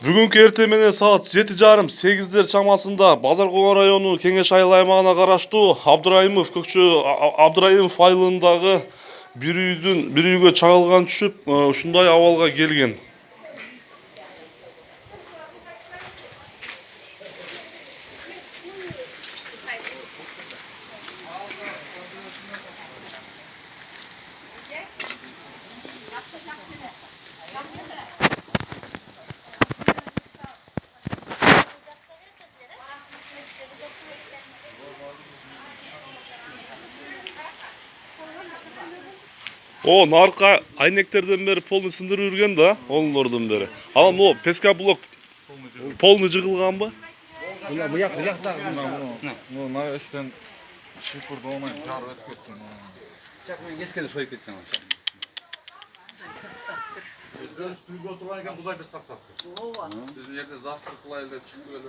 Бүгүнкү эртең менен саат 7:30-8 чамасында Базар Коңо району Кеңеш айыл аймагына караштуу Абдыраимов көкчө Абдыраимов айылындагы бир үйгө чагылган түшүп, ушундай абалга келген. О, наркы айнектерден бери полный сындырып жүрген да, олордон бери. Ал могу пескоблок полный жыгылганбы? Буякта Ну, навестен шипурду онай жарып өтүп кеткен. мен кескенде союп кеткен. Өздөрү стүйгө турган экен, Кудай бир сактапты. Биздин жерде завтрак кылайлы деп чыгып келет.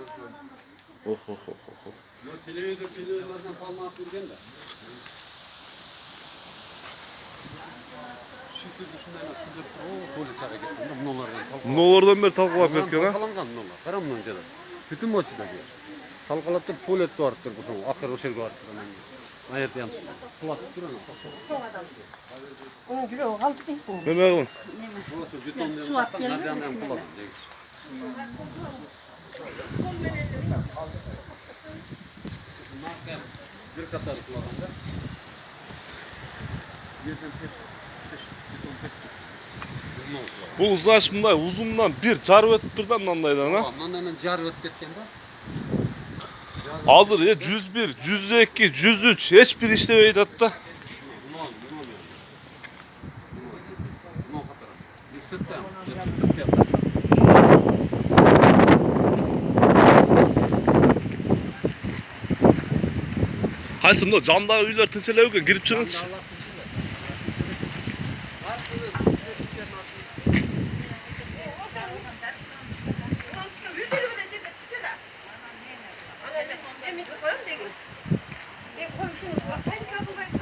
Ну, телевизордан Палмаат жүрген да. Полицияга кеткен да, Мыналардан бери талкалап кеткен, а? талкаланган мыналар. Кара мындан жер. Бүтүн мочуда бер. Талкалап туруп полет барыптыр бушун, акыры ошол жерге барыптыр анан. Аерде ям. Кулатып тур анан. Onun жүрөгү калды дейсиң. Неме кылын? Ошо жетондон баштап назардан кулат. Bir катар кулаганда. Бул значит мындай узунунан бир жарып өтүптүр да мындайдан, а? Мындан жарып өтүп кеткен да. Азыр 101, 102, 103 эч бир иштебей атат да. Кайсы мына жандагы үйлөр тынч эле экен, кирип чыгыңызчы. Ben komşunuz var. Haydi kapı